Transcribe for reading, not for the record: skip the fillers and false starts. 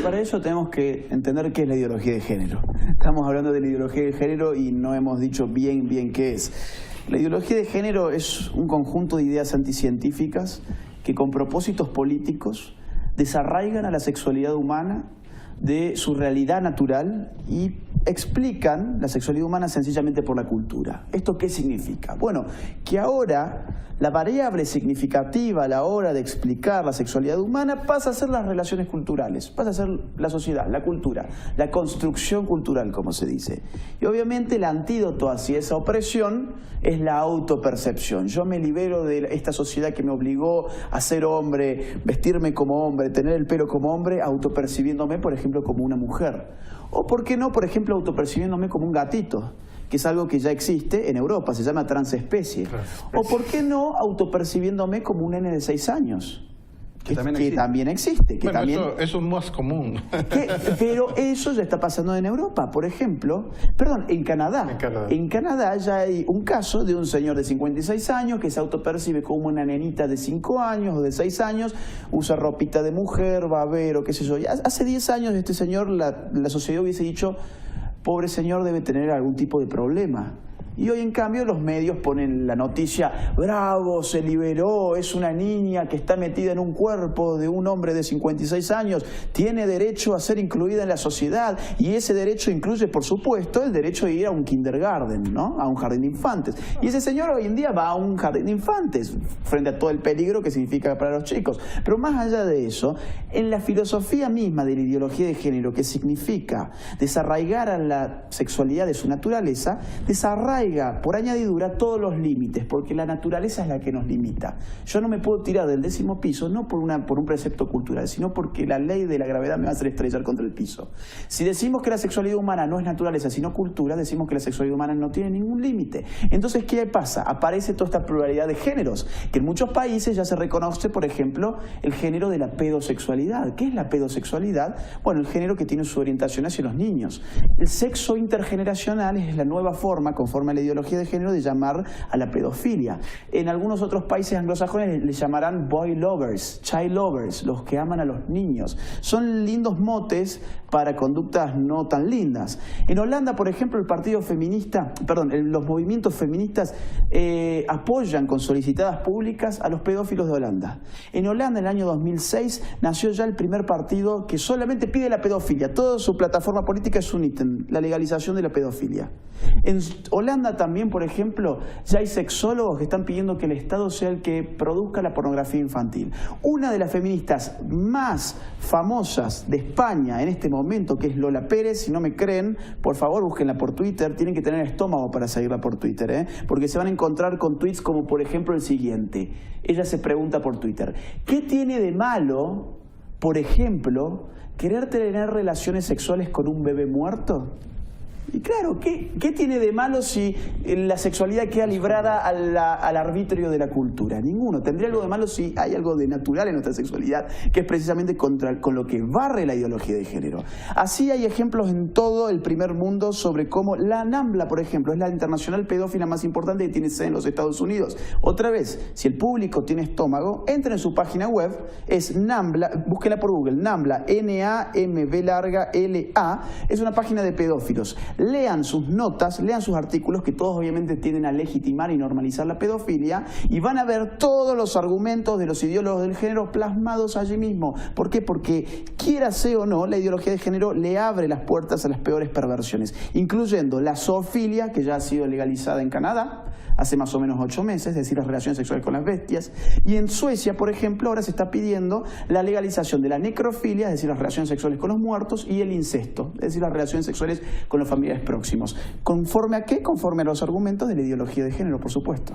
Para eso tenemos que entender qué es la ideología de género. Estamos hablando de la ideología de género y no hemos dicho bien qué es. La ideología de género es un conjunto de ideas anticientíficas que con propósitos políticos desarraigan a la sexualidad humana de su realidad natural y explican la sexualidad humana sencillamente por la cultura. ¿Esto qué significa? Bueno, que ahora la variable significativa a la hora de explicar la sexualidad humana pasa a ser las relaciones culturales, pasa a ser la sociedad, la cultura, la construcción cultural, como se dice. Y obviamente el antídoto hacia esa opresión es la autopercepción. Yo me libero de esta sociedad que me obligó a ser hombre, vestirme como hombre, tener el pelo como hombre, autopercibiéndome, por ejemplo, como una mujer. O, ¿por qué no, por ejemplo, autopercibiendo como un gatito? Que es algo que ya existe en Europa, se llama transespecie. O, ¿por qué no, autopercibiéndome como un nene de 6 años? Que también existe. Bueno, eso es más común. Pero eso ya está pasando en Europa. Por ejemplo, en Canadá. En Canadá ya hay un caso de un señor de 56 años que se autopercibe como una nenita de 5 años o de 6 años, usa ropita de mujer, babero, qué sé yo. Hace 10 años este señor, la sociedad hubiese dicho, pobre señor, debe tener algún tipo de problema. Y hoy, en cambio, los medios ponen la noticia, bravo, se liberó, es una niña que está metida en un cuerpo de un hombre de 56 años, tiene derecho a ser incluida en la sociedad, y ese derecho incluye, por supuesto, el derecho de ir a un kindergarten, ¿no? A un jardín de infantes. Y ese señor hoy en día va a un jardín de infantes, frente a todo el peligro que significa para los chicos. Pero más allá de eso, en la filosofía misma de la ideología de género, que significa desarraigar a la sexualidad de su naturaleza, desarraiga por añadidura todos los límites, porque la naturaleza es la que nos limita. Yo no me puedo tirar del 10º piso, no por un precepto cultural, sino porque la ley de la gravedad me va a hacer estrellar contra el piso. Si decimos que la sexualidad humana no es naturaleza, sino cultura, decimos que la sexualidad humana no tiene ningún límite. Entonces, ¿qué pasa? Aparece toda esta pluralidad de géneros, que en muchos países ya se reconoce, por ejemplo, el género de la pedosexualidad. ¿Qué es la pedosexualidad? Bueno, el género que tiene su orientación hacia los niños. El sexo intergeneracional es la nueva forma, conforme a la ideología de género, de llamar a la pedofilia. En algunos otros países anglosajones le llamarán boy lovers, child lovers, los que aman a los niños. Son lindos motes para conductas no tan lindas. En Holanda, por ejemplo, los movimientos feministas apoyan con solicitadas públicas a los pedófilos de Holanda. En Holanda, en el año 2006, nació ya el primer partido que solamente pide la pedofilia. Toda su plataforma política es un ítem, la legalización de la pedofilia. En Holanda también, por ejemplo, ya hay sexólogos que están pidiendo que el Estado sea el que produzca la pornografía infantil. Una de las feministas más famosas de España en este momento, que es Lola Pérez, si no me creen, por favor búsquenla por Twitter, tienen que tener estómago para seguirla por Twitter, porque se van a encontrar con tweets como, por ejemplo, el siguiente. Ella se pregunta por Twitter, ¿qué tiene de malo, por ejemplo, querer tener relaciones sexuales con un bebé muerto? Y claro, ¿qué tiene de malo si la sexualidad queda librada al arbitrio de la cultura? Ninguno. Tendría algo de malo si hay algo de natural en nuestra sexualidad, que es precisamente con lo que barre la ideología de género. Así hay ejemplos en todo el primer mundo sobre cómo la NAMBLA, por ejemplo, es la internacional pedófila más importante que tiene sede en los Estados Unidos. Otra vez, si el público tiene estómago, entren en su página web, es NAMBLA, búsquenla por Google, NAMBLA, N-A-M-B-L-A, es una página de pedófilos. Lean sus notas, lean sus artículos, que todos obviamente tienden a legitimar y normalizar la pedofilia, y van a ver todos los argumentos de los ideólogos del género plasmados allí mismo. ¿Por qué? Porque, quiera sea o no, la ideología de género le abre las puertas a las peores perversiones, incluyendo la zoofilia, que ya ha sido legalizada en Canadá hace más o menos 8 meses, es decir, las relaciones sexuales con las bestias. Y en Suecia, por ejemplo, ahora se está pidiendo la legalización de la necrofilia, es decir, las relaciones sexuales con los muertos, y el incesto, es decir, las relaciones sexuales con los familiares próximos. ¿Conforme a qué? Conforme a los argumentos de la ideología de género, por supuesto.